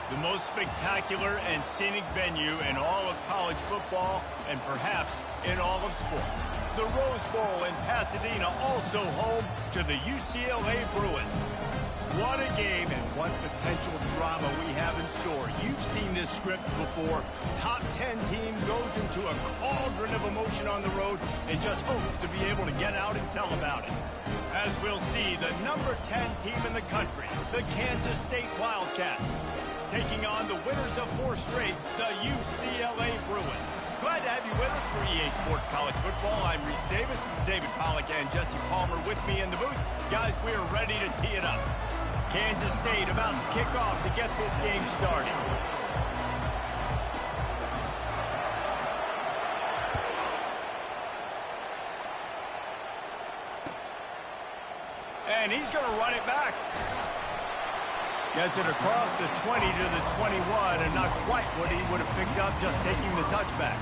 The most spectacular and scenic venue in all of college football and perhaps in all of sports. The Rose Bowl in Pasadena, also home to the UCLA Bruins. What a game and what potential drama we have in store. You've seen this script before. Top 10 team goes into a cauldron of emotion on the road and just hopes to be able to get out and tell about it. As we'll see, the number 10 team in the country, the Kansas State Wildcats, taking on the winners of 4 straight, the UCLA Bruins. Glad to have you with us for EA Sports College Football. I'm Reese Davis, David Pollack, and Jesse Palmer with me in the booth. Guys, we are ready to tee it up. Kansas State about to kick off to get this game started. And he's going to run it back. Gets it across the 20 to the 21, and not quite what he would have picked up just taking the touchback.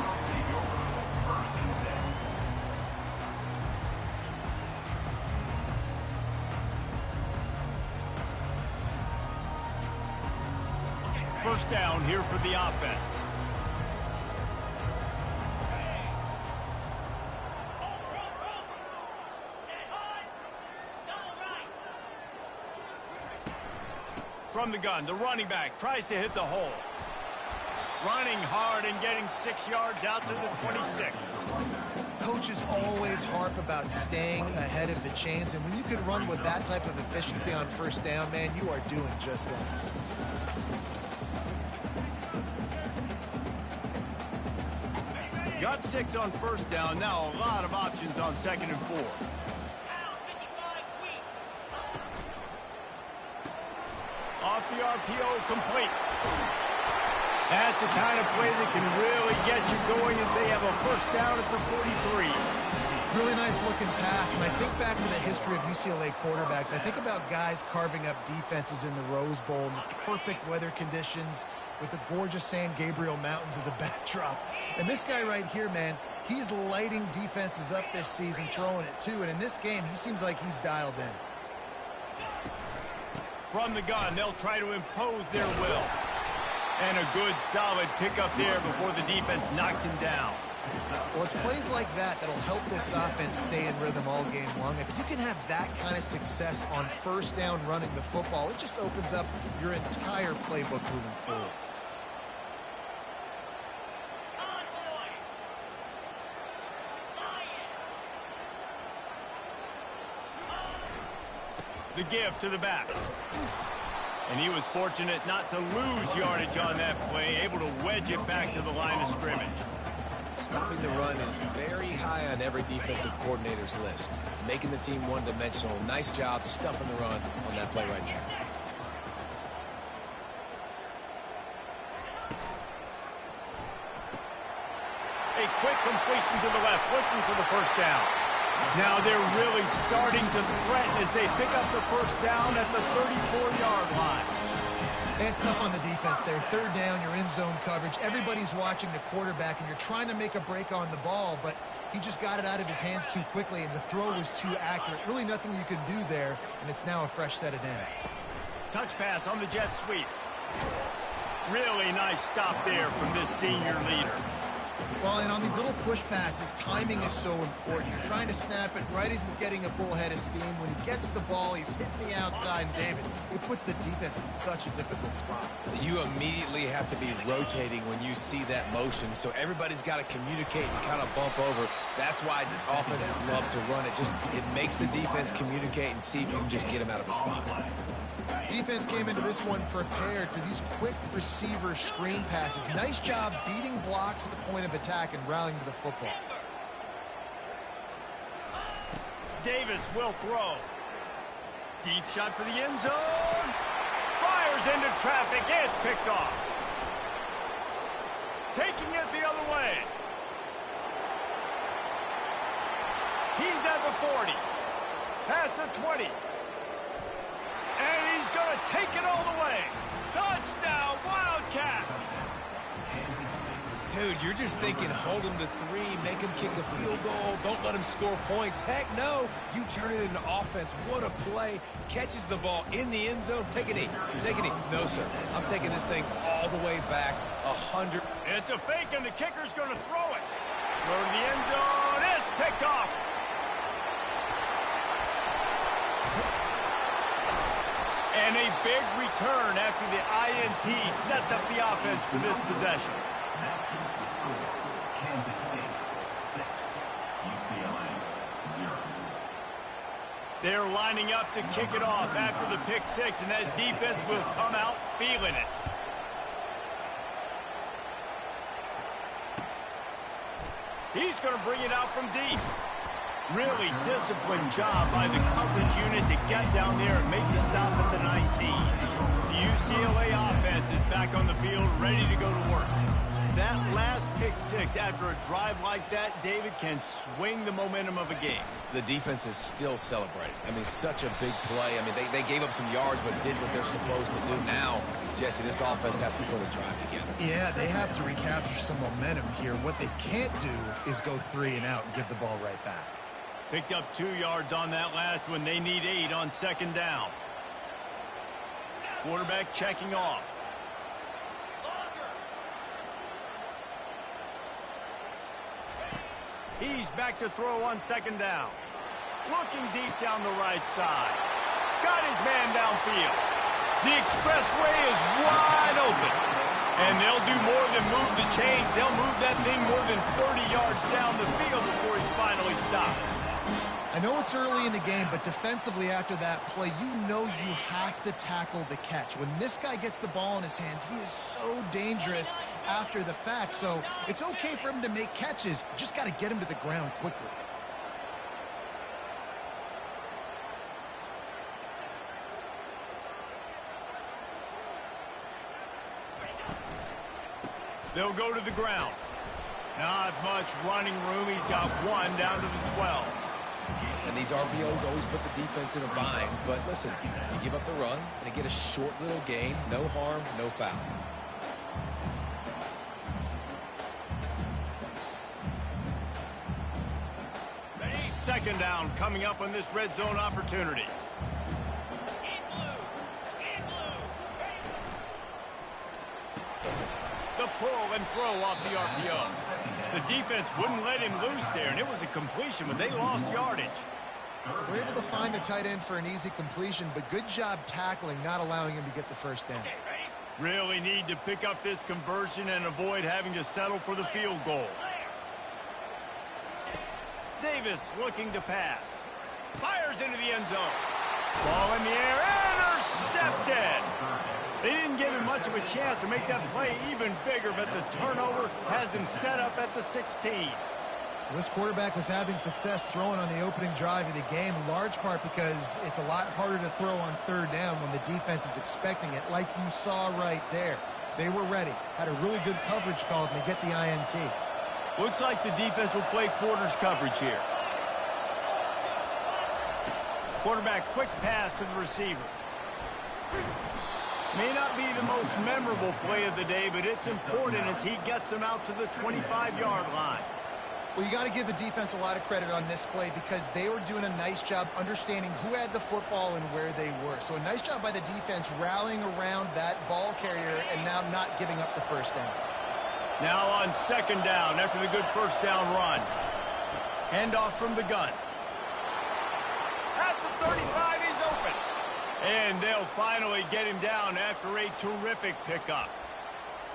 First down here for the offense. From the gun, the running back tries to hit the hole. Running hard and getting 6 yards out to the 26. Coaches always harp about staying ahead of the chains, and when you can run with that type of efficiency on first down, man, you are doing just that. Got 6 on first down. Now a lot of options on 2nd and 4. Off the RPO, complete. That's the kind of play that can really get you going as they have a first down at the 43. Really nice looking pass. When I think back to the history of UCLA quarterbacks, I think about guys carving up defenses in the Rose Bowl in the perfect weather conditions with the gorgeous San Gabriel Mountains as a backdrop. And this guy right here, man, he's lighting defenses up this season, throwing it too. And in this game, he seems like he's dialed in. From the gun, they'll try to impose their will. And a good, solid pickup there before the defense knocks him down. Well, it's plays like that that'll help this offense stay in rhythm all game long. If you can have that kind of success on first down running the football, it just opens up your entire playbook moving forward. The give to the back. And he was fortunate not to lose yardage on that play, able to wedge it back to the line of scrimmage. Stopping the run is very high on every defensive coordinator's list. Making the team one-dimensional. Nice job stuffing the run on that play right there. A quick completion to the left, looking for the first down. Now they're really starting to threaten as they pick up the first down at the 34-yard line. It's tough on the defense there. Third down, you're in zone coverage. Everybody's watching the quarterback, and you're trying to make a break on the ball, but he just got it out of his hands too quickly, and the throw was too accurate. Really nothing you can do there, and it's now a fresh set of downs. Touch pass on the jet sweep. Really nice stop there from this senior leader. Well, and on these little push passes, timing is so important. You're trying to snap it right as he's getting a full head of steam. When he gets the ball, he's hitting the outside, and David, it puts the defense in such a difficult spot. You immediately have to be rotating when you see that motion, so everybody's got to communicate and kind of bump over. That's why offenses love to run it. It makes the defense communicate and see if you can just get him out of a spot. Defense came into this one prepared for these quick receiver screen passes. Nice job beating blocks at the point of attack and rallying to the football. Davis will throw. Deep shot for the end zone. Fires into traffic. It's picked off. Taking it the other way. He's at the 40. Past the 20. And he's going to take it all the way. Touchdown, Wildcats. Dude, you're just thinking hold him to 3, make him kick a field goal, don't let him score points. Heck no, you turn it into offense. What a play. Catches the ball in the end zone. Take a knee. Take a knee. No, sir. I'm taking this thing all the way back 100. It's a fake, and the kicker's going to throw it. Throw to the end zone. It's picked off. And a big return after the INT sets up the offense for this possession. That is the score. Kansas State 6, UCLA 0. They're lining up to kick it off after the pick 6, and that defense will come out feeling it. He's going to bring it out from deep. Really disciplined job by the coverage unit to get down there and make the stop at the 19. The UCLA offense is back on the field, ready to go to work. That last pick 6 after a drive like that, David, can swing the momentum of a game. The defense is still celebrating. I mean, such a big play. I mean, they gave up some yards but did what they're supposed to do. Now, Jesse, this offense has to put a drive together. Yeah, they have to recapture some momentum here. What they can't do is go 3 and out and give the ball right back. Picked up 2 yards on that last one. They need 8 on second down. Quarterback checking off. He's back to throw on second down. Looking deep down the right side. Got his man downfield. The expressway is wide open. And they'll do more than move the chains. They'll move that thing more than 30 yards down the field before he's finally stopped. I know it's early in the game, but defensively after that play, you know you have to tackle the catch. When this guy gets the ball in his hands, he is so dangerous after the fact. So it's okay for him to make catches. You just got to get him to the ground quickly. They'll go to the ground. Not much running room. He's got 1 down to the 12. And these RPOs always put the defense in a bind. But listen, you give up the run, they get a short little gain. No harm, no foul. Second down coming up on this red zone opportunity. The pull and throw off the RPO. The defense wouldn't let him loose there, and it was a completion, but they lost yardage. They're able to find the tight end for an easy completion, but good job tackling, not allowing him to get the first down. Really need to pick up this conversion and avoid having to settle for the field goal. Davis looking to pass. Fires into the end zone. Ball in the air, intercepted. They didn't give him much of a chance to make that play even bigger, but the turnover has him set up at the 16. This quarterback was having success throwing on the opening drive of the game, in large part because it's a lot harder to throw on third down when the defense is expecting it, like you saw right there. They were ready, had a really good coverage call, and they get the INT. Looks like the defense will play quarters coverage here. Quarterback quick pass to the receiver. May not be the most memorable play of the day, but it's important as he gets them out to the 25-yard line. Well, you got to give the defense a lot of credit on this play because they were doing a nice job understanding who had the football and where they were. So a nice job by the defense rallying around that ball carrier and now not giving up the first down. Now on second down after the good first down run. Handoff from the gun. At the 35, he's open. And they'll finally get him down after a terrific pickup.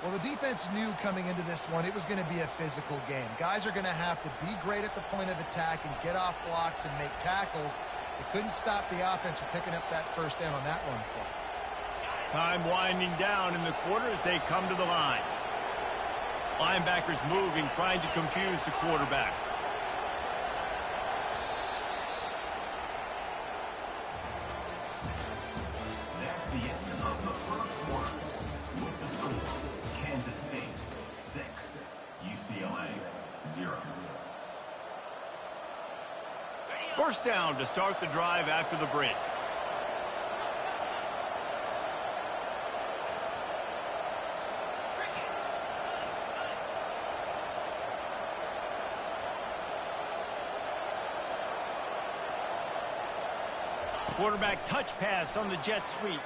Well, the defense knew coming into this one it was going to be a physical game. Guys are going to have to be great at the point of attack and get off blocks and make tackles. They couldn't stop the offense from picking up that first down on that run play. Time winding down in the quarter as they come to the line. Linebackers moving, trying to confuse the quarterback. That's the end of the first quarter. With the score, Kansas State 6, UCLA 0. First down to start the drive after the break. Quarterback touch pass on the jet sweep.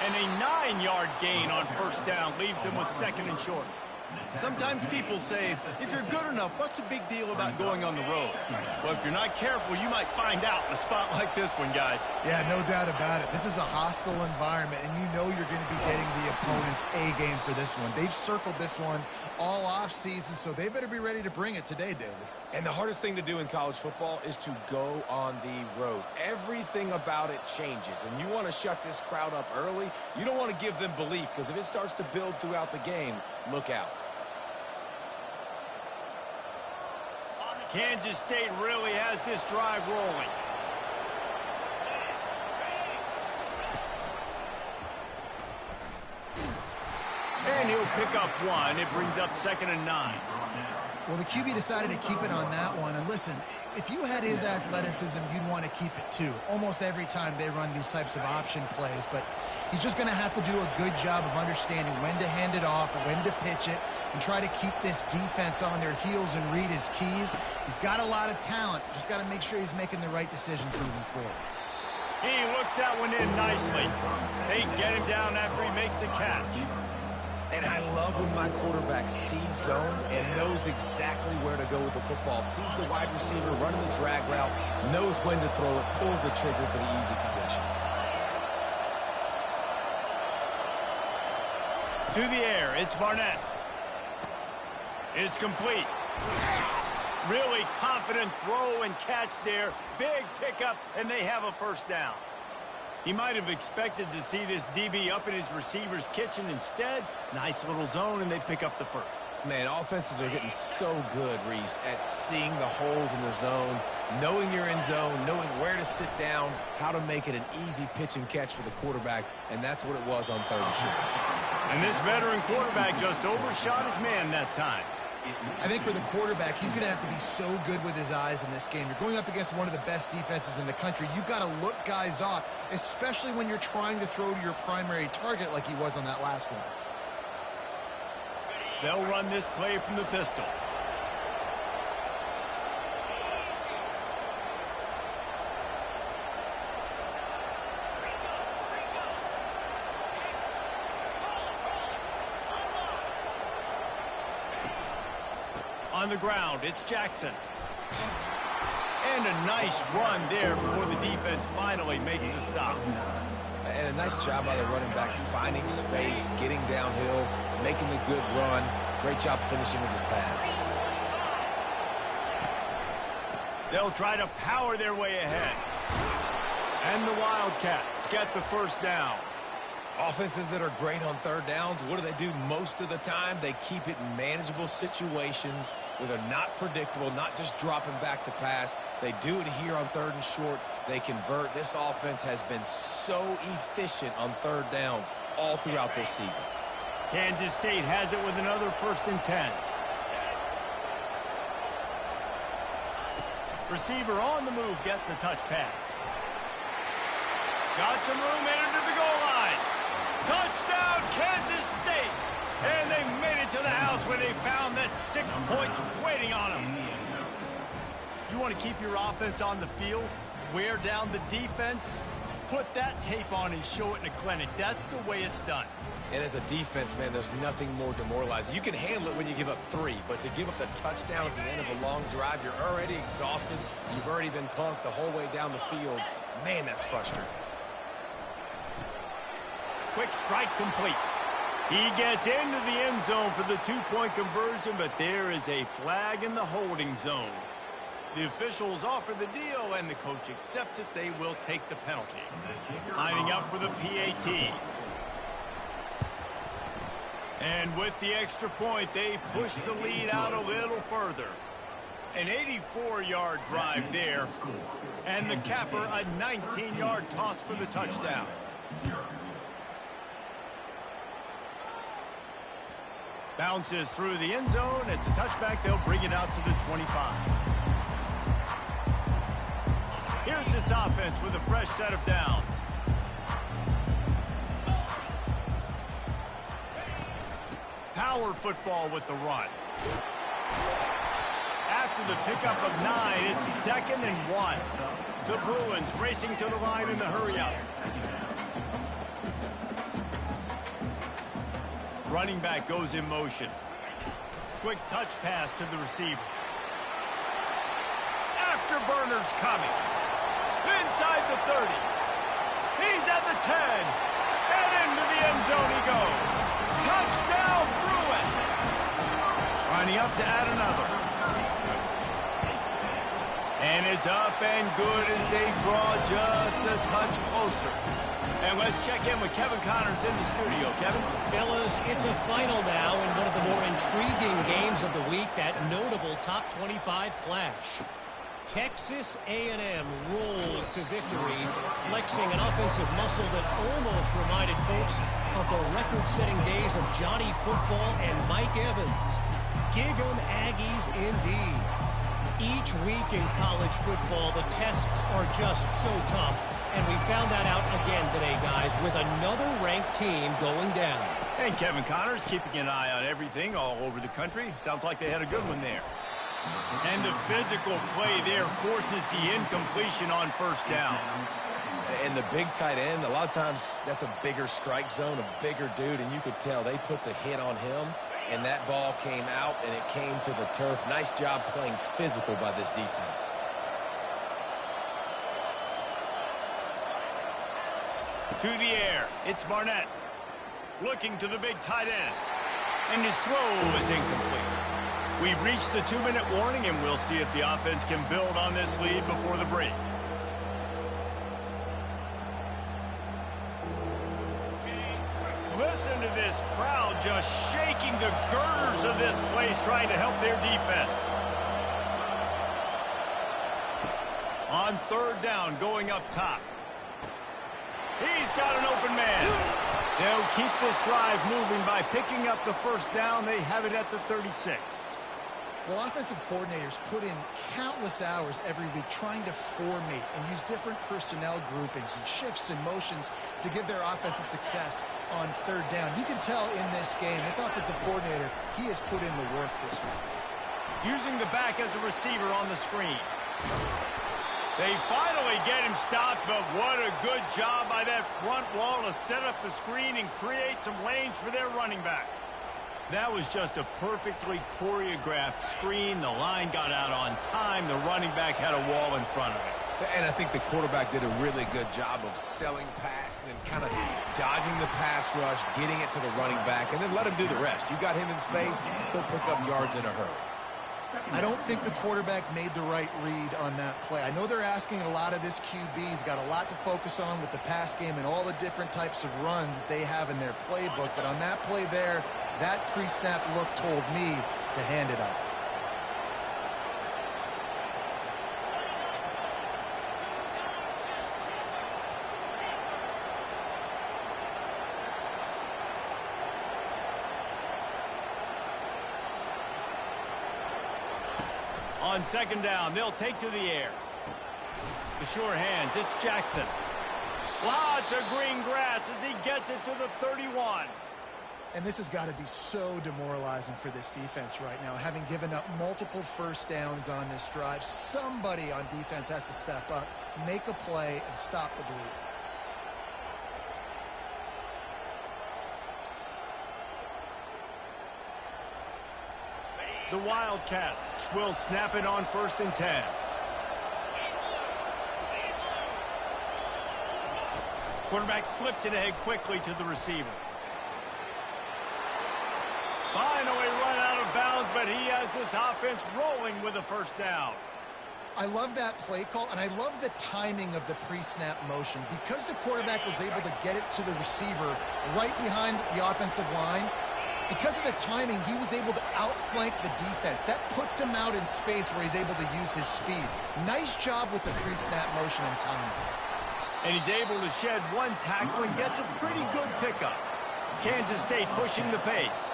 And a 9-yard gain on first down leaves them with 2nd and short. Sometimes people say, if you're good enough, what's the big deal about going on the road? Well, if you're not careful, you might find out in a spot like this one, guys. Yeah, no doubt about it. This is a hostile environment, and you know you're going to be getting the opponent's A game for this one. They've circled this one all off season, so they better be ready to bring it today, David. And the hardest thing to do in college football is to go on the road. Everything about it changes, and you want to shut this crowd up early. You don't want to give them belief, because if it starts to build throughout the game, look out. Kansas State really has this drive rolling. And he'll pick up 1. It brings up 2nd and 9. Well, the QB decided to keep it on that one. And listen, if you had his athleticism, you'd want to keep it too. Almost every time they run these types of option plays. But he's just going to have to do a good job of understanding when to hand it off, when to pitch it, and try to keep this defense on their heels and read his keys. He's got a lot of talent. Just got to make sure he's making the right decisions moving forward. He looks that one in nicely. They get him down after he makes a catch. And I love when my quarterback sees zone and knows exactly where to go with the football. Sees the wide receiver running the drag route, knows when to throw it, pulls the trigger for the easy completion. To the air, it's Barnett. It's complete. Really confident throw and catch there. Big pickup, and they have a first down. He might have expected to see this DB up in his receiver's kitchen. Instead, nice little zone, and they pick up the first. Man, offenses are getting so good, Reese, at seeing the holes in the zone, knowing you're in zone, knowing where to sit down, how to make it an easy pitch and catch for the quarterback, and that's what it was on 3rd and short. And this veteran quarterback just overshot his man that time. I think for the quarterback, he's going to have to be so good with his eyes in this game. You're going up against one of the best defenses in the country. You've got to look guys off, especially when you're trying to throw to your primary target like he was on that last one. They'll run this play from the pistol. On the ground, it's Jackson. And a nice run there before the defense finally makes the stop. And a nice job by the running back, finding space, getting downhill, making the good run. Great job finishing with his pads. They'll try to power their way ahead. And the Wildcats get the first down. Offenses that are great on 3rd downs, what do? Most of the time, they keep it in manageable situations where they're not predictable, not just dropping back to pass. They do it here on 3rd and short. They convert. This offense has been so efficient on 3rd downs all throughout this season. Kansas State has it with another 1st and 10. Receiver on the move gets the touch pass. Got some room into the goal line. Touchdown, Kansas State! And they made it to the house where they found that 6 points waiting on them. You want to keep your offense on the field, wear down the defense, put that tape on and show it in a clinic. That's the way it's done. And as a defense, man, there's nothing more demoralizing. You can handle it when you give up 3, but to give up the touchdown at the end of a long drive, you're already exhausted. You've already been punked the whole way down the field. Man, that's frustrating. Quick strike complete. He gets into the end zone for the 2-point conversion, but there is a flag in the holding zone. The officials offer the deal, and the coach accepts it. They will take the penalty. Lining up for the PAT. And with the extra point, they push the lead out a little further. An 84-yard drive there. And the capper, a 19-yard toss for the touchdown. Bounces through the end zone. It's a touchback. They'll bring it out to the 25. Here's this offense with a fresh set of downs. Power football with the run. After after the pickup of 9, it's 2nd and 1. The Bruins racing to the line in the hurry-up. Running back goes in motion. Quick touch pass to the receiver. Afterburner's coming. Inside the 30. He's at the 10. And into the end zone he goes. Touchdown, Bruins. Running up to add another. And it's up and good as they draw just a touch closer. And let's check in with Kevin Connors in the studio. Kevin? Fellas, it's a final now in one of the more intriguing games of the week, that notable top 25 clash. Texas A&M rolled to victory, flexing an offensive muscle that almost reminded folks of the record-setting days of Johnny Football and Mike Evans. Gig 'em Aggies indeed. Each week in college football, the tests are just so tough, and we found that out again today, guys, with another ranked team going down. And Kevin Connors keeping an eye on everything all over the country. Sounds like they had a good one there. And the physical play there forces the incompletion on first down. And the big tight end, a lot of times that's a bigger strike zone, a bigger dude, and you could tell they put the hit on him, and that ball came out, and it came to the turf. Nice job playing physical by this defense. To the air, it's Barnett. Looking to the big tight end. And his throw is incomplete. We've reached the 2-minute warning, and we'll see if the offense can build on this lead before the break. Listen to this crowd just shaking the girders of this place, trying to help their defense. On 3rd down, going up top. He's got an open man. They'll keep this drive moving by picking up the first down. They have it at the 36. Well, offensive coordinators put in countless hours every week trying to formate and use different personnel groupings and shifts and motions to give their offense a success on 3rd down. You can tell in this game, this offensive coordinator, he has put in the work this week. Using the back as a receiver on the screen. They finally get him stopped, but what a good job by that front wall to set up the screen and create some lanes for their running back. That was just a perfectly choreographed screen. The line got out on time. The running back had a wall in front of it. And I think the quarterback did a really good job of selling pass and then kind of dodging the pass rush, getting it to the running back, and then let him do the rest. You got him in space, he'll pick up yards in a hurry. I don't think the quarterback made the right read on that play. I know they're asking a lot of this QB. He's got a lot to focus on with the pass game and all the different types of runs that they have in their playbook. But on that play there, that pre-snap look told me to hand it off. On 2nd down, they'll take to the air. The sure hands, it's Jackson. Lots of green grass as he gets it to the 31. And this has got to be so demoralizing for this defense right now, having given up multiple first downs on this drive. Somebody on defense has to step up, make a play, and stop the bleed. The Wildcats will snap it on 1st and 10. Quarterback flips it ahead quickly to the receiver. Finally run out of bounds, but he has this offense rolling with a first down. I love that play call, and I love the timing of the pre-snap motion. Because the quarterback was able to get it to the receiver right behind the offensive line, because of the timing, he was able to outflank the defense. That puts him out in space where he's able to use his speed. Nice job with the pre-snap motion and timing. And he's able to shed one tackle and gets a pretty good pickup. Kansas State pushing the pace.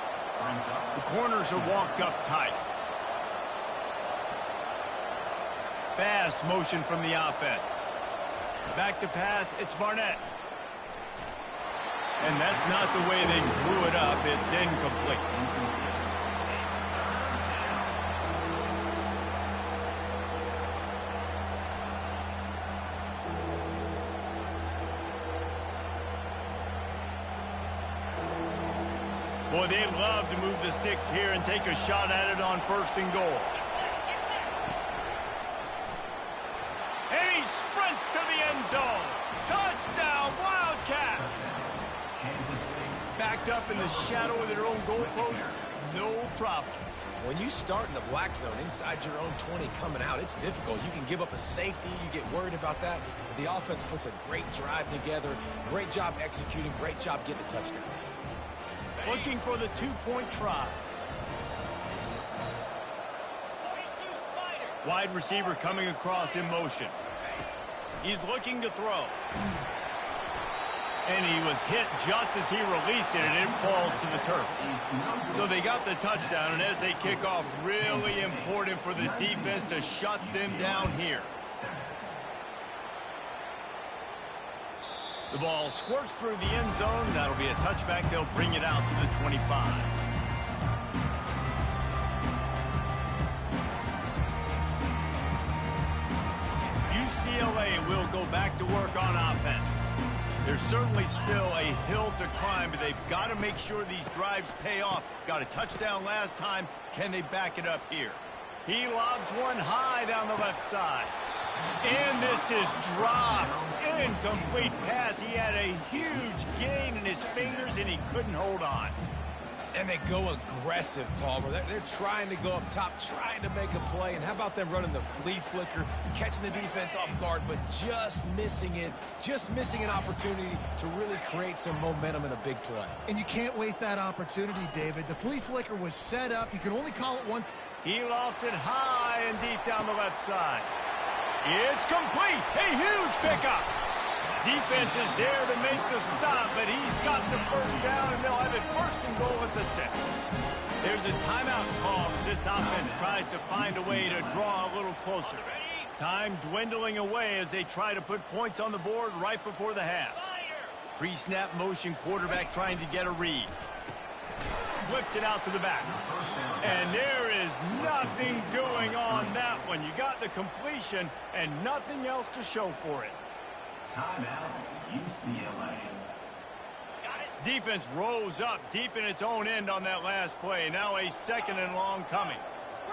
The corners are walked up tight. Fast motion from the offense. Back to pass, it's Barnett. And that's not the way they drew it up. It's incomplete. Boy, they'd love to move the sticks here and take a shot at it on 1st and goal. And he sprints to the end zone. Touchdown, Wildcats! Backed up in the shadow of their own goalpost, no problem. When you start in the black zone inside your own 20 coming out, it's difficult. You can give up a safety. You get worried about that. But the offense puts a great drive together. Great job executing. Great job getting a touchdown. Looking for the 2-point try. Wide receiver coming across in motion. He's looking to throw. And he was hit just as he released it, and it falls to the turf. So they got the touchdown, and as they kick off, really important for the defense to shut them down here. The ball squirts through the end zone. That'll be a touchback. They'll bring it out to the 25. UCLA will go back to work on offense. There's certainly still a hill to climb, but they've got to make sure these drives pay off. Got a touchdown last time. Can they back it up here? He lobs one high down the left side. And this is dropped. Incomplete pass. He had a huge gain in his fingers, and he couldn't hold on. And they go aggressive, Palmer. They're trying to go up top, trying to make a play. And how about them running the flea flicker, catching the defense off guard, but just missing it, just missing an opportunity to really create some momentum in a big play. And you can't waste that opportunity, David. The flea flicker was set up. You can only call it once. He lofts it high and deep down the left side. It's complete. A huge pickup. Defense is there to make the stop, but he's got the first down, and they'll have it 1st and goal at the 6. There's a timeout call as this offense tries to find a way to draw a little closer. Time dwindling away as they try to put points on the board right before the half. Pre-snap motion quarterback trying to get a read. Flips it out to the back. And there is nothing doing on that one. You got the completion and nothing else to show for it. Timeout, UCLA. Defense rose up deep in its own end on that last play. Now a 2nd and long coming.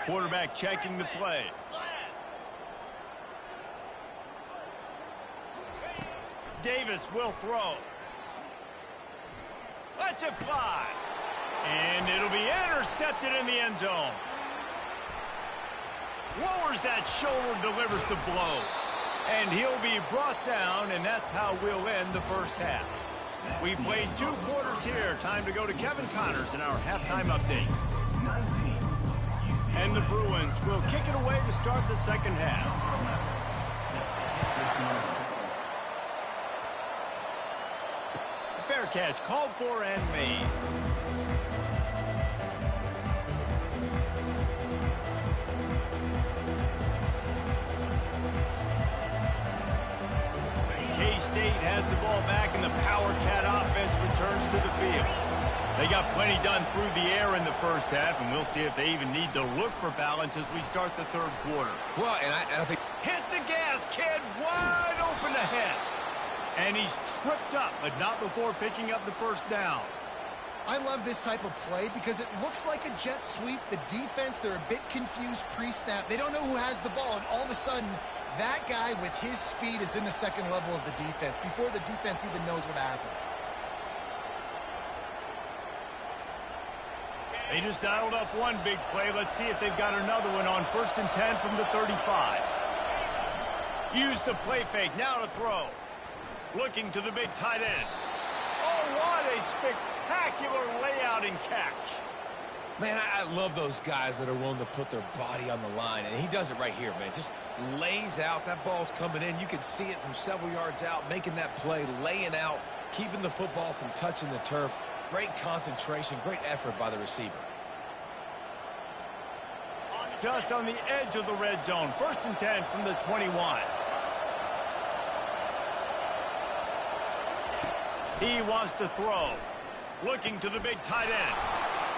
Quarterback checking the play. Davis will throw. Lets it fly. And it'll be intercepted in the end zone. Lowers that shoulder, delivers the blow. And he'll be brought down, and that's how we'll end the first half. We've played 2 quarters here. Time to go to Kevin Connors in our halftime update. And the Bruins will kick it away to start the second half. Fair catch called for and made. K-State has the ball back, and the Power Cat offense returns to the field. They got plenty done through the air in the first half, and we'll see if they even need to look for balance as we start the 3rd quarter. Well, and I think... Hit the gas, kid! Wide open ahead. And he's tripped up, but not before picking up the first down. I love this type of play because it looks like a jet sweep. The defense, they're a bit confused pre-snap. They don't know who has the ball, and all of a sudden, that guy with his speed is in the 2nd level of the defense before the defense even knows what happened. They just dialed up one big play. Let's see if they've got another one on 1st and 10 from the 35. Use the play fake. Now to throw. Looking to the big tight end. Oh, what a spectacular layout and catch. Man, I love those guys that are willing to put their body on the line, and he does it right here, man. Just lays out. That ball's coming in. You can see it from several yards out, making that play, laying out, keeping the football from touching the turf. Great concentration, great effort by the receiver. Just on the edge of the red zone. 1st and 10 from the 21. He wants to throw. Looking to the big tight end.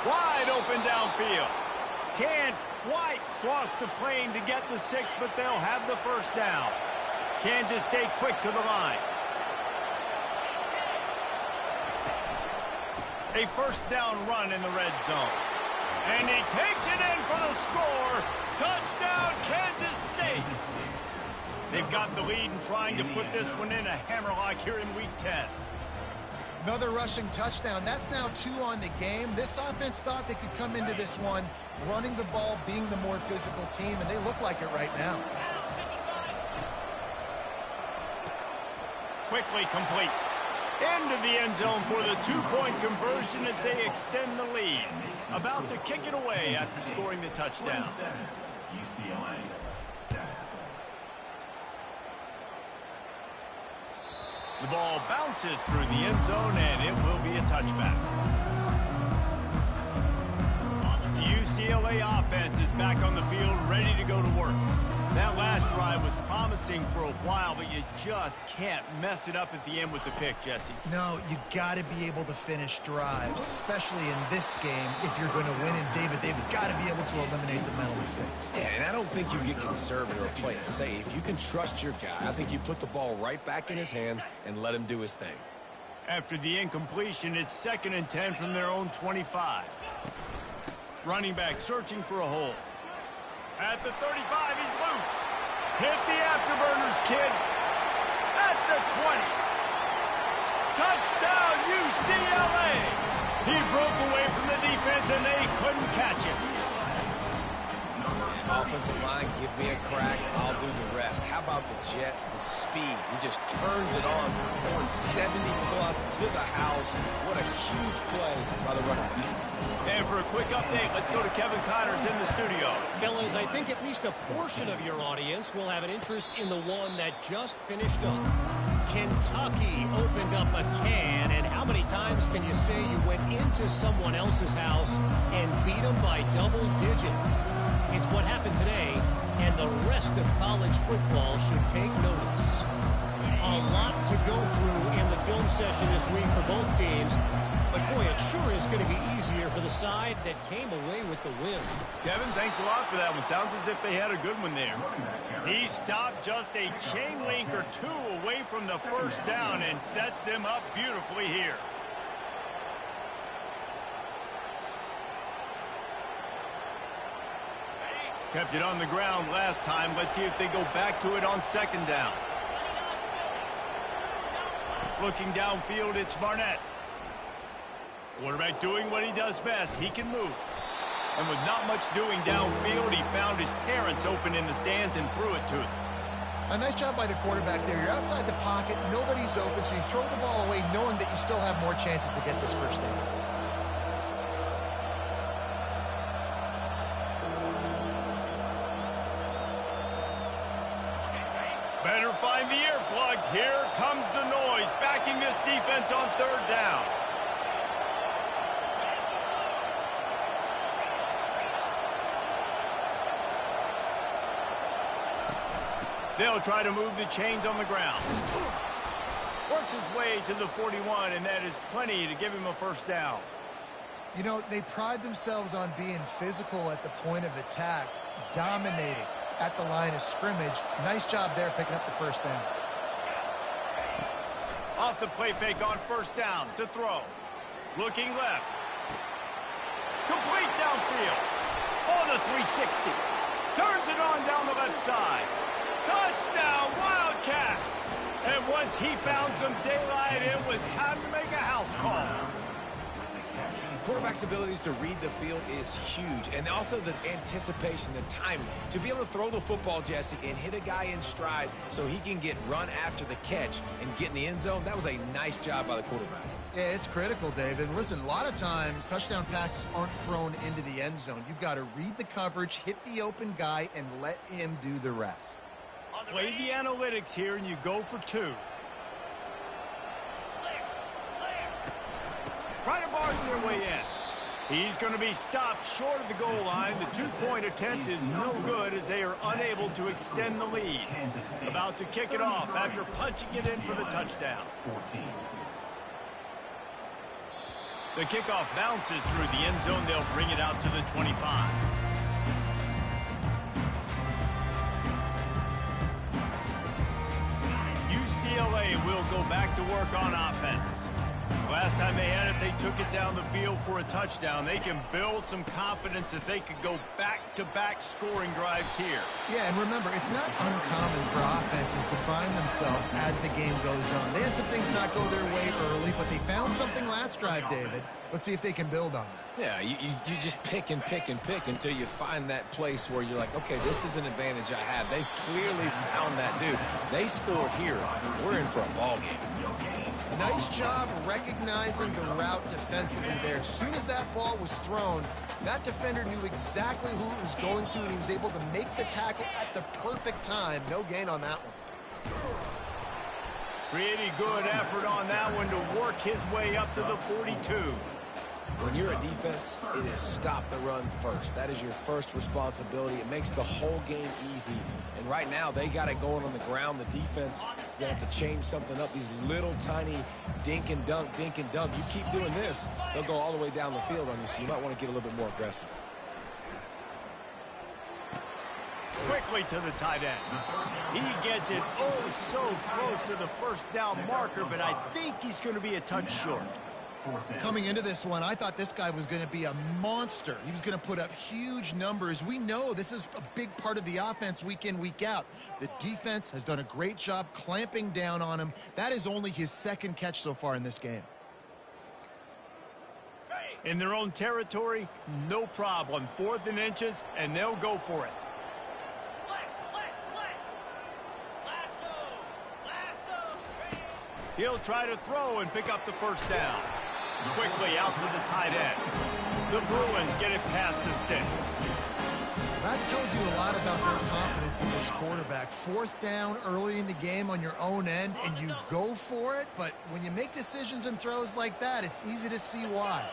Wide open downfield. Can't quite cross the plane to get the 6, but they'll have the first down. Kansas State quick to the line. A first down run in the red zone. And he takes it in for the score. Touchdown, Kansas State. They've got the lead and trying to put this one in a hammerlock here in Week 10. Another rushing touchdown. That's now 2 on the game. This offense thought they could come into this one running the ball, being the more physical team, and they look like it right now. Quickly complete. Into the end zone for the 2-point conversion as they extend the lead. About to kick it away after scoring the touchdown. UCLA, set. The ball bounces through the end zone, and it will be a touchback. The UCLA offense is back on the field, ready to go to work. That last drive was promising for a while, but you just can't mess it up at the end with the pick, Jesse. No, you got to be able to finish drives, especially in this game. If you're going to win, and David, they've got to be able to eliminate the mental mistakes. Yeah, and I don't think you get conservative or play it safe. You can trust your guy. I think you put the ball right back in his hands and let him do his thing. After the incompletion, it's 2nd and 10 from their own 25. Running back searching for a hole. At the 35, he's loose. Hit the afterburners, kid. At the 20. Touchdown, UCLA. He broke away from the defense, and they couldn't catch him. Offensive line, give me a crack. I'll do the rest. How about the Jets? The speed. He just turns it on, going 70-plus to the house. What a huge play by the running back. And for a quick update, let's go to Kevin Connors in the studio. Fellas, I think at least a portion of your audience will have an interest in the one that just finished up. Kentucky opened up a can, and how many times can you say you went into someone else's house and beat them by double digits? It's what happened today, and the rest of college football should take notice. A lot to go through in the film session this week for both teams. But, boy, it sure is going to be easier for the side that came away with the win. Kevin, thanks a lot for that one. Sounds as if they had a good one there. He stopped just a chain link or 2 away from the first down and sets them up beautifully here. Kept it on the ground last time. Let's see if they go back to it on 2nd down. Looking downfield, it's Barnett. Quarterback doing what he does best. He can move. And with not much doing downfield, he found his parents open in the stands and threw it to them. A nice job by the quarterback there. You're outside the pocket. Nobody's open, so you throw the ball away knowing that you still have more chances to get this first down. Better find the earplugs. Here comes the noise, backing this defense on 3rd down. They'll try to move the chains on the ground. Works his way to the 41, and that is plenty to give him a first down. You know, they pride themselves on being physical at the point of attack, dominating at the line of scrimmage. Nice job there picking up the first down. Off the play fake on 1st down to throw. Looking left. Complete downfield. On the 360. Turns it on down the left side. Touchdown, Wildcats! And once he found some daylight, it was time to make a house call. Quarterback's abilities to read the field is huge, and also the anticipation, the timing. To be able to throw the football, Jesse, and hit a guy in stride so he can get run after the catch and get in the end zone, that was a nice job by the quarterback. Yeah, it's critical, David. Listen, a lot of times touchdown passes aren't thrown into the end zone. You've got to read the coverage, hit the open guy, and let him do the rest. Play the analytics here, and you go for 2. Try to barge their way in. He's going to be stopped short of the goal line. The 2-point attempt is no good as they are unable to extend the lead. About to kick it off after punching it in for the touchdown. The kickoff bounces through the end zone. They'll bring it out to the 25. UCLA will go back to work on offense. Last time they had it, they took it down the field for a touchdown. They can build some confidence that they could go back-to-back scoring drives here. Yeah, and remember, it's not uncommon for offenses to find themselves as the game goes on. They had some things not go their way early, but they found something last drive, David. Let's see if they can build on that. Yeah, you just pick and pick and pick until you find that place where you're like, okay, this is an advantage I have. They clearly found that dude. They score here. We're in for a ball game. Nice job recognizing the route defensively there. As soon as that ball was thrown, that defender knew exactly who it was going to, and he was able to make the tackle at the perfect time. No gain on that one. Pretty good effort on that one to work his way up to the 42. When you're a defense, it is stop the run first. That is your first responsibility. It makes the whole game easy. And right now, they got it going on the ground. The defense is going to have to change something up. These little tiny dink and dunk, dink and dunk. You keep doing this, they'll go all the way down the field on you, so you might want to get a little bit more aggressive. Quickly to the tight end. He gets it oh so close to the first down marker, but I think he's going to be a touch short. Coming into this one, I thought this guy was going to be a monster. He was going to put up huge numbers. We know this is a big part of the offense week in, week out. The defense has done a great job clamping down on him. That is only his second catch so far in this game. In their own territory, no problem. 4th and inches, and they'll go for it. He'll try to throw and pick up the first down. Quickly out to the tight end. The Bruins get it past the sticks. That tells you a lot about their confidence in this quarterback. 4th down early in the game on your own end, and you go for it. But when you make decisions and throws like that, it's easy to see why.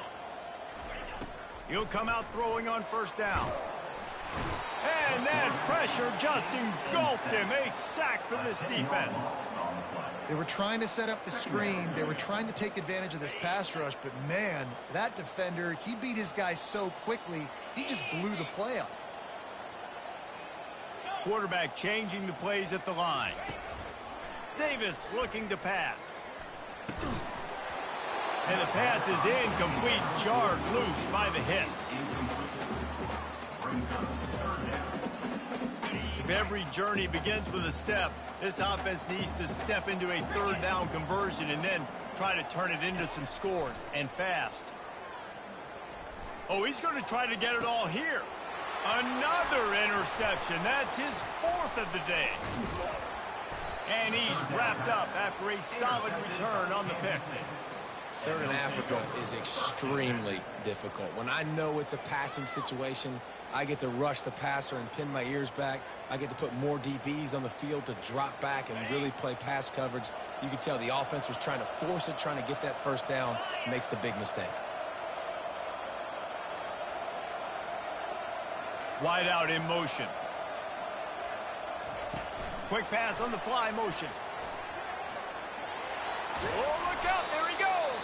He'll come out throwing on first down. And that pressure just engulfed him. A sack for this defense. They were trying to set up the screen. They were trying to take advantage of this pass rush. But, man, that defender, he beat his guy so quickly, he just blew the play up. Quarterback changing the plays at the line. Davis looking to pass. And the pass is incomplete, jarred loose by the hit. If every journey begins with a step, this offense needs to step into a 3rd down conversion and then try to turn it into some scores, and fast. Oh, he's going to try to get it all here. Another interception. That's his 4th of the day. And he's wrapped up after a solid return on the pick. 3rd and Africa is extremely difficult. When I know it's a passing situation, I get to rush the passer and pin my ears back. I get to put more DBs on the field to drop back and really play pass coverage. You can tell the offense was trying to force it, trying to get that first down, makes the big mistake. Wide out in motion. Quick pass on the fly motion. Oh, look out, there he goes.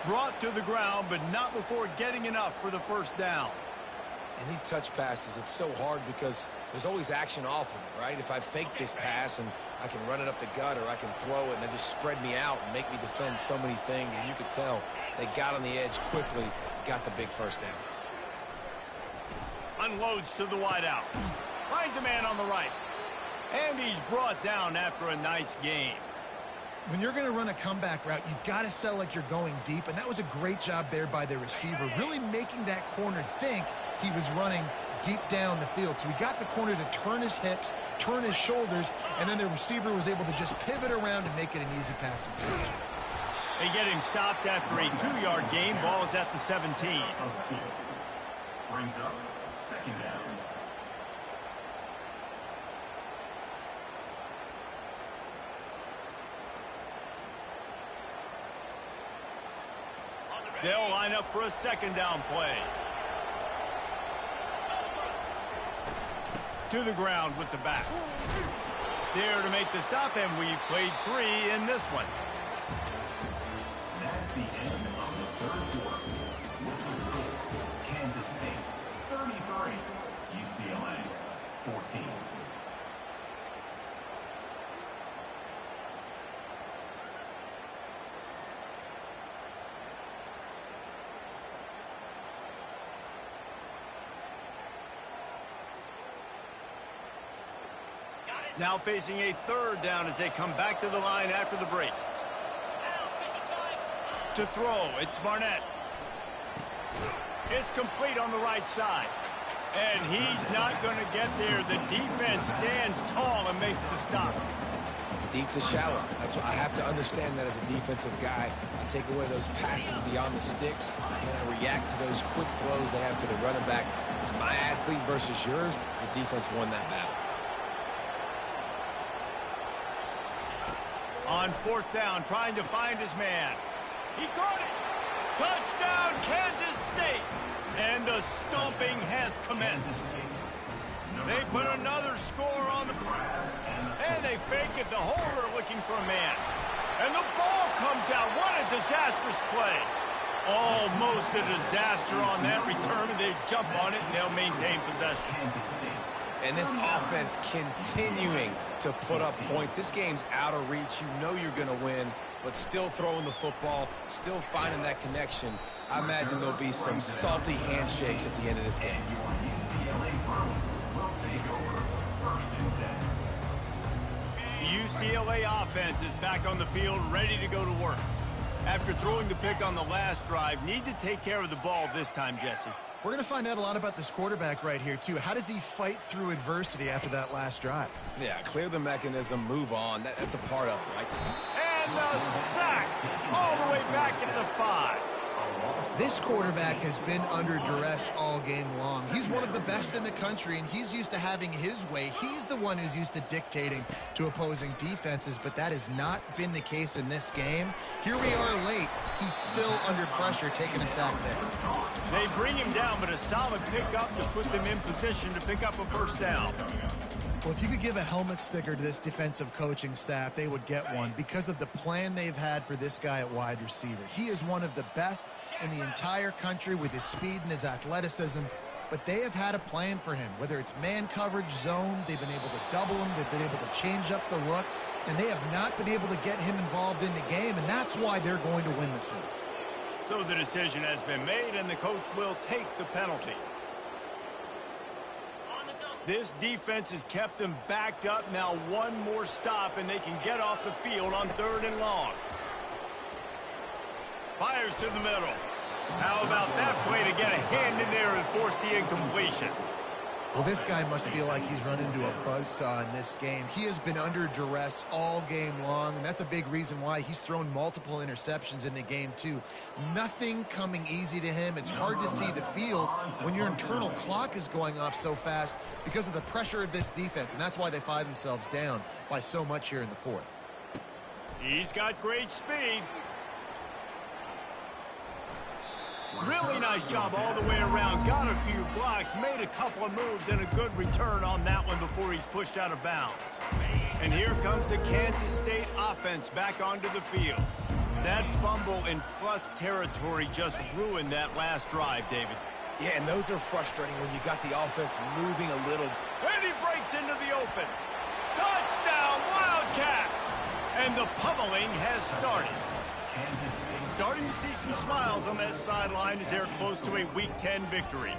Brought to the ground, but not before getting enough for the first down. And these touch passes, it's so hard because there's always action off of it, right? If I fake this pass and I can run it up the gut, or I can throw it and they just spread me out and make me defend so many things, and you could tell they got on the edge quickly, got the big first down. Unloads to the wide out. Finds a man on the right. And he's brought down after a nice game. When you're going to run a comeback route, you've got to sell like you're going deep, and that was a great job there by the receiver, really making that corner think he was running deep down the field. So he got the corner to turn his hips, turn his shoulders, and then the receiver was able to just pivot around and make it an easy passing catch. They get him stopped after a 2-yard gain. Ball is at the 17. Brings up 2nd down. They'll line up for a 2nd down play. To the ground with the back. There to make the stop, and we've played 3 in this one. That's the end of the 3rd quarter. With the score, Kansas State 33, UCLA 14. Now facing a third down as they come back to the line after the break. To throw, it's Barnett. It's complete on the right side. And he's not going to get there. The defense stands tall and makes the stop. Deep to shallow. That's what I have to understand that as a defensive guy. I take away those passes beyond the sticks, and I react to those quick throws they have to the running back. It's my athlete versus yours. The defense won that battle. On fourth down, trying to find his man. He caught it. Touchdown, Kansas State. And the stomping has commenced. They put another score on the... And they fake it. The holder looking for a man. And the ball comes out. What a disastrous play. Almost a disaster on that return. They jump on it, and they'll maintain possession. And this offense continuing to put up points. This game's out of reach. You know you're going to win, but still throwing the football, still finding that connection. I imagine there'll be some salty handshakes at the end of this game. UCLA offense is back on the field, ready to go to work. After throwing the pick on the last drive, need to take care of the ball this time, Jesse. We're going to find out a lot about this quarterback right here, too. How does he fight through adversity after that last drive? Yeah, clear the mechanism, move on. That's a part of it, right? And the sack all the way back at the 5. This quarterback has been under duress all game long. He's one of the best in the country, and he's used to having his way. He's the one who's used to dictating to opposing defenses, but that has not been the case in this game. Here we are late. He's still under pressure, taking a sack there. They bring him down, but a solid pickup to put them in position to pick up a first down. Well, if you could give a helmet sticker to this defensive coaching staff, they would get one because of the plan they've had for this guy at wide receiver. He is one of the best in the entire country with his speed and his athleticism, but they have had a plan for him. Whether it's man coverage, zone, they've been able to double him, they've been able to change up the looks, and they have not been able to get him involved in the game, and that's why they're going to win this one. So the decision has been made, and the coach will take the penalty. This defense has kept them backed up. Now one more stop, and they can get off the field on 3rd and long. Fires to the middle. How about that play to get a hand in there and force the incompletion? Well, this guy must feel like he's run into a buzzsaw in this game. He has been under duress all game long, and that's a big reason why he's thrown multiple interceptions in the game, too. Nothing coming easy to him. It's hard to see the field when your internal clock is going off so fast because of the pressure of this defense, and that's why they find themselves down by so much here in the 4th. He's got great speed. Really nice job all the way around. Got a few blocks, made a couple of moves, and a good return on that one before he's pushed out of bounds. And here comes the Kansas State offense back onto the field. That fumble in plus territory just ruined that last drive, David. Yeah, and those are frustrating when you got the offense moving a little. And he breaks into the open. Touchdown, Wildcats! And the pummeling has started. Starting to see some smiles on that sideline as they're close to a Week 10 victory.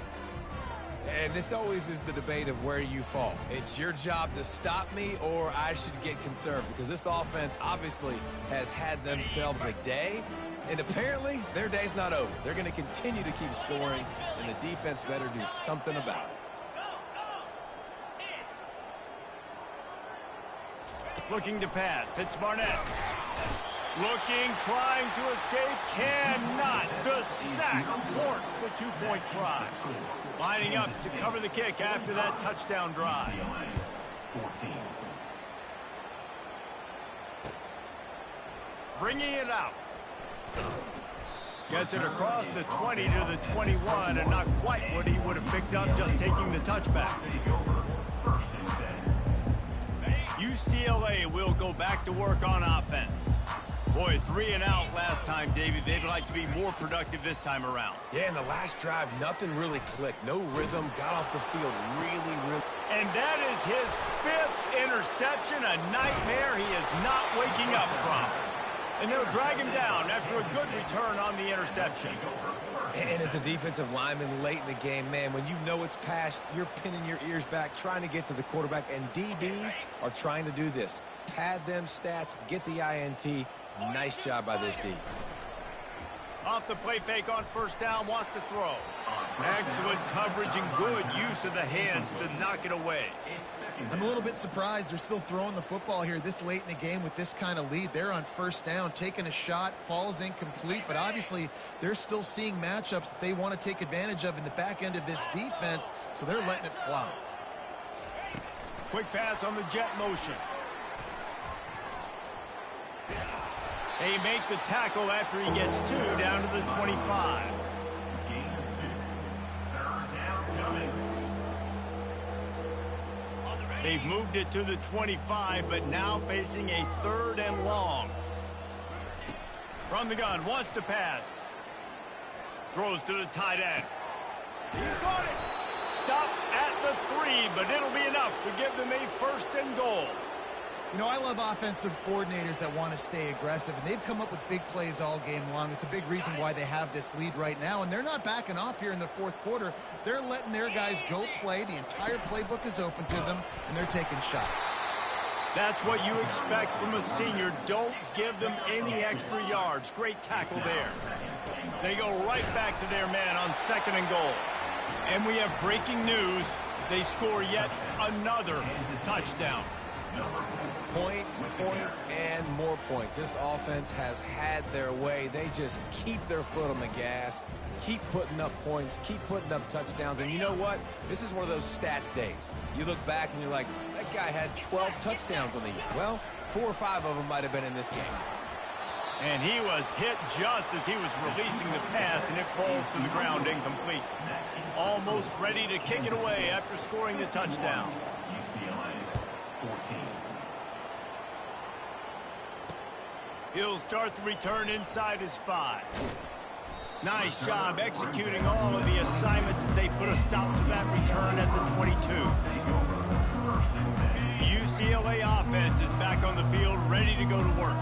And this always is the debate of where you fall. It's your job to stop me, or I should get concerned, because this offense obviously has had themselves a day, and apparently their day's not over. They're going to continue to keep scoring, and the defense better do something about it. Looking to pass. It's Barnett. Looking, trying to escape, cannot. The sack thwarts the two-point try. Lining up to cover the kick after that touchdown drive. Bringing it out. Gets it across the 20 to the 21, and not quite what he would have picked up just taking the touchback. UCLA will go back to work on offense. Boy, 3 and out last time, David. They'd like to be more productive this time around. Yeah, in the last drive, nothing really clicked. No rhythm, got off the field really. And that is his 5th interception, a nightmare he is not waking up from. And they'll drag him down after a good return on the interception. And as a defensive lineman late in the game, man, when you know it's pass, you're pinning your ears back, trying to get to the quarterback, and DBs are trying to do this. Pad them stats, get the INT. Nice job by this D. Off the play fake on first down, wants to throw. Excellent coverage and good use of the hands to knock it away. I'm a little bit surprised they're still throwing the football here this late in the game with this kind of lead. They're on first down, taking a shot, falls incomplete, but obviously they're still seeing matchups that they want to take advantage of in the back end of this defense, so they're letting it fly. Quick pass on the jet motion. They make the tackle after he gets 2 down to the 25. Gain of 2. Third down coming. They've moved it to the 25, but now facing a 3rd and long. From the gun, wants to pass. Throws to the tight end. He got it. Stop at the 3, but it'll be enough to give them a 1st and goal. You know, I love offensive coordinators that want to stay aggressive, and they've come up with big plays all game long. It's a big reason why they have this lead right now, and they're not backing off here in the 4th quarter. They're letting their guys go play. The entire playbook is open to them, and they're taking shots. That's what you expect from a senior. Don't give them any extra yards. Great tackle there. They go right back to their man on 2nd and goal. And we have breaking news. They score yet another touchdown. Points, points, and more points. This offense has had their way. They just keep their foot on the gas, keep putting up points, keep putting up touchdowns. And you know what? This is one of those stats days. You look back and you're like, that guy had 12 touchdowns on the year. Well, 4 or 5 of them might have been in this game. And he was hit just as he was releasing the pass, and it falls to the ground incomplete. Almost ready to kick it away after scoring the touchdown. UCLA 14. He'll start the return inside his 5. Nice job executing all of the assignments as they put a stop to that return at the 22. UCLA offense is back on the field, ready to go to work.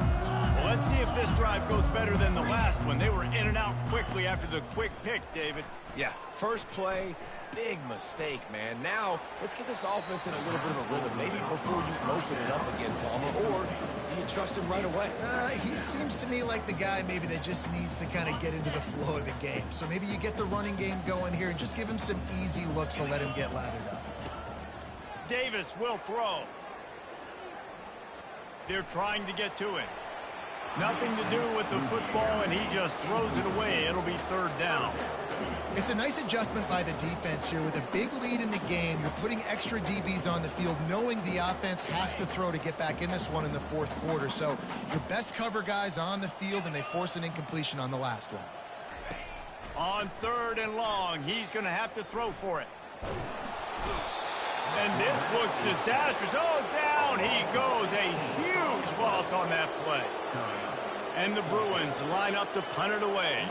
Well, let's see if this drive goes better than the last one. They were in and out quickly after the quick pick, David. Yeah, first play, big mistake, man. Now, let's get this offense in a little bit of a rhythm. Maybe before you open it up again, Palmer, or do you trust him right away? He seems to me like the guy maybe that just needs to kind of get into the flow of the game. So maybe you get the running game going here and just give him some easy looks to let him get lathered up. Davis will throw. They're trying to get to it. Nothing to do with the football, and he just throws it away. It'll be 3rd down. It's a nice adjustment by the defense here. With a big lead in the game, you're putting extra DBs on the field, knowing the offense has to throw to get back in this one in the 4th quarter. So your best cover guys on the field, and they force an incompletion on the last one. On 3rd and long, he's going to have to throw for it. And this looks disastrous. Oh, down he goes. A huge loss on that play. And the Bruins line up to punt it away.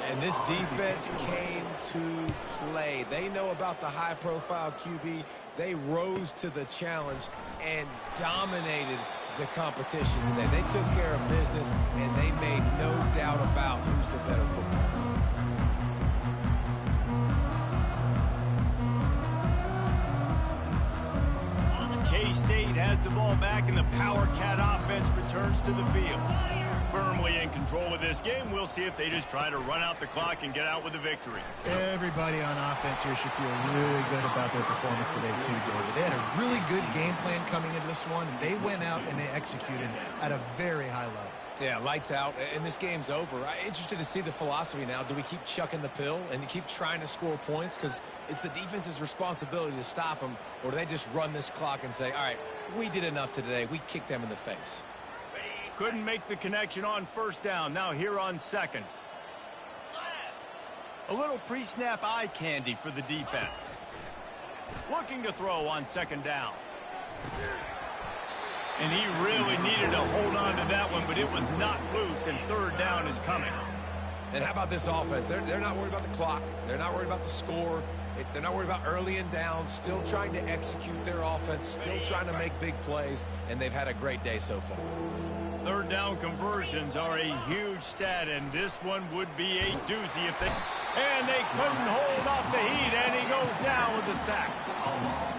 And this defense came to play. They know about the high-profile QB. They rose to the challenge and dominated the competition today. They took care of business, and they made no doubt about who's the better football team. K-State has the ball back, and the Power Cat offense returns to the field. Firmly in control of this game. We'll see if they just try to run out the clock and get out with a victory. Everybody on offense here should feel really good about their performance today, too, David. They had a really good game plan coming into this one, and they went out and they executed at a very high level. Yeah, lights out, and this game's over. I'm interested to see the philosophy now. Do we keep chucking the pill and keep trying to score points because it's the defense's responsibility to stop them, or do they just run this clock and say, all right, we did enough today. We kicked them in the face. Couldn't make the connection on 1st down. Now here on 2nd. A little pre-snap eye candy for the defense. Looking to throw on 2nd down. And he really needed to hold on to that one, but it was not loose, and 3rd down is coming. And how about this offense? They're not worried about the clock. They're not worried about the score. They're not worried about early and down. Still trying to execute their offense. Still trying to make big plays, and they've had a great day so far. Third down conversions are a huge stat, and this one would be a doozy if they... And they couldn't hold off the heat, and he goes down with the sack.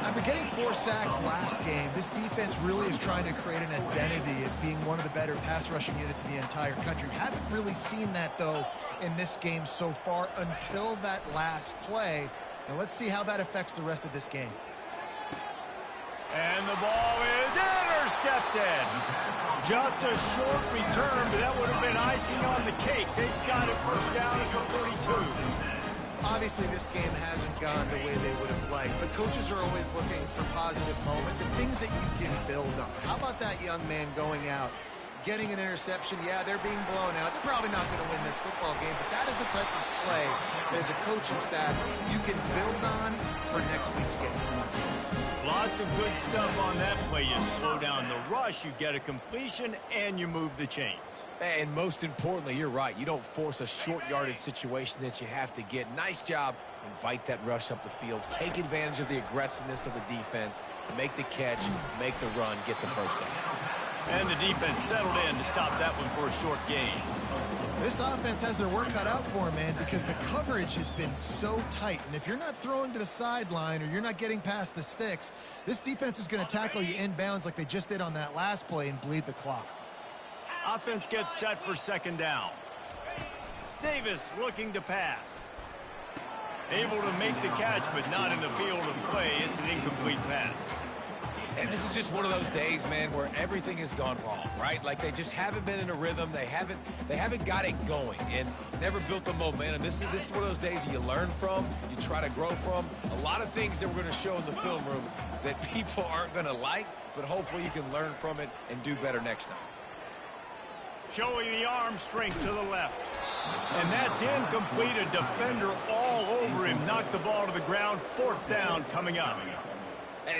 After getting 4 sacks last game, this defense really is trying to create an identity as being one of the better pass rushing units in the entire country. Haven't really seen that, though, in this game so far until that last play. Now let's see how that affects the rest of this game. And the ball is intercepted. Just a short return, but that would have been icing on the cake. They've got it first down at the 42. Obviously, this game hasn't gone the way they would have liked, but coaches are always looking for positive moments and things that you can build on. How about that young man going out, getting an interception? Yeah, they're being blown out. They're probably not going to win this football game, but that is the type of play that as a coaching staff you can build on for next week's game. Lots of good stuff on that play. You slow down the rush, you get a completion, and you move the chains. And most importantly, you're right. You don't force a short yardage situation that you have to get. Nice job. Invite that rush up the field. Take advantage of the aggressiveness of the defense. Make the catch, make the run, get the first down. And the defense settled in to stop that one for a short gain. This offense has their work cut out for them, man, because the coverage has been so tight. And if you're not throwing to the sideline or you're not getting past the sticks, this defense is going to tackle you inbounds like they just did on that last play and bleed the clock. Offense gets set for second down. Davis looking to pass. Able to make the catch, but not in the field of play. It's an incomplete pass. And this is just one of those days, man, where everything has gone wrong, right? Like they just haven't been in a rhythm. They haven't got it going and never built the momentum. This is one of those days that you learn from, you try to grow from. A lot of things that we're going to show in the film room that people aren't going to like, but hopefully you can learn from it and do better next time. Showing the arm strength to the left. And that's incomplete. A defender all over him. Knocked the ball to the ground. Fourth down coming up.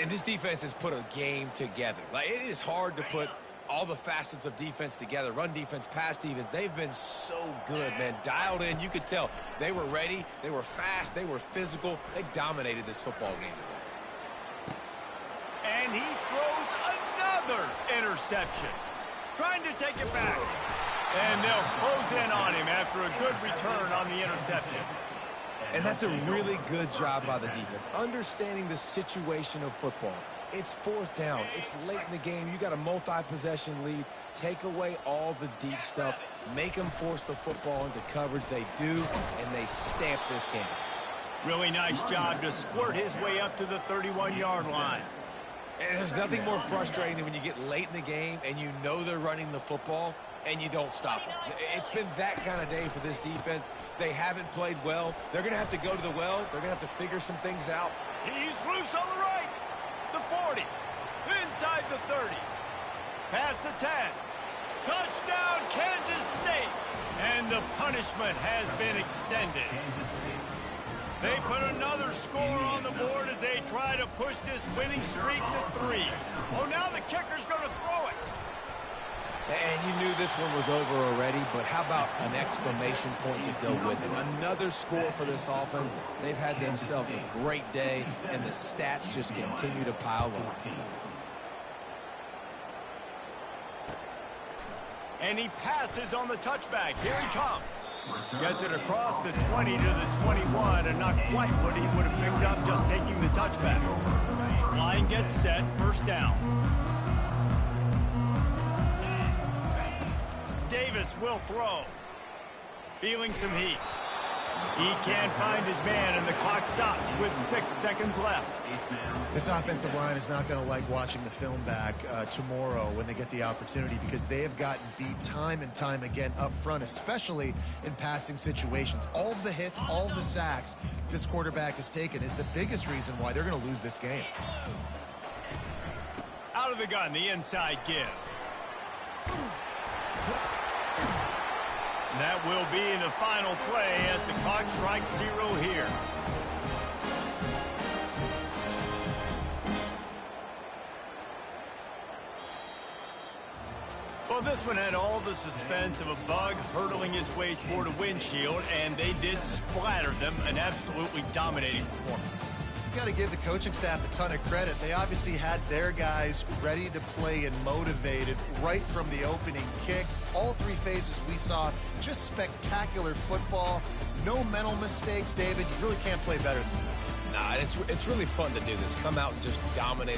And this defense has put a game together. Like, it is hard to put all the facets of defense together. Run defense, pass defense. They've been so good, man. Dialed in. You could tell they were ready. They were fast. They were physical. They dominated this football game today. And he throws another interception. Trying to take it back. And they'll close in on him after a good return on the interception. And that's a really good job by the defense, understanding the situation of football. It's fourth down. It's late in the game. You got a multi-possession lead. Take away all the deep stuff. Make them force the football into coverage. They do, and they stamp this game. Really nice job to squirt his way up to the 31-yard line. And there's nothing more frustrating than when you get late in the game and you know they're running the football and you don't stop them. It's been that kind of day for this defense. They haven't played well. They're going to have to go to the well. They're going to have to figure some things out. He's loose on the right. The 40. Inside the 30. Past the 10. Touchdown, Kansas State. And the punishment has been extended. They put another score on the board as they try to push this winning streak to 3. Oh, now the kicker's going to throw it. And you knew this one was over already, but how about an exclamation point to go with it? Another score for this offense. They've had themselves a great day, and the stats just continue to pile up. And he passes on the touchback. Here he comes. Gets it across the 20 to the 21, and not quite what he would have picked up just taking the touchback. Line gets set, first down. Davis will throw. Feeling some heat. He can't find his man, and the clock stops with 6 seconds left. This offensive line is not going to like watching the film back tomorrow when they get the opportunity, because they have gotten beat time and time again up front, especially in passing situations. All of the hits, all of the sacks this quarterback has taken is the biggest reason why they're going to lose this game. Out of the gun, the inside give. That will be the final play as the clock strikes 0 here. Well, this one had all the suspense of a bug hurtling his way toward a windshield, and they did splatter them. An absolutely dominating performance. You got to give the coaching staff a ton of credit. They obviously had their guys ready to play and motivated right from the opening kick. All three phases we saw, just spectacular football. No mental mistakes, David. You really can't play better than that. Nah, it's really fun to do this. Come out and just dominate a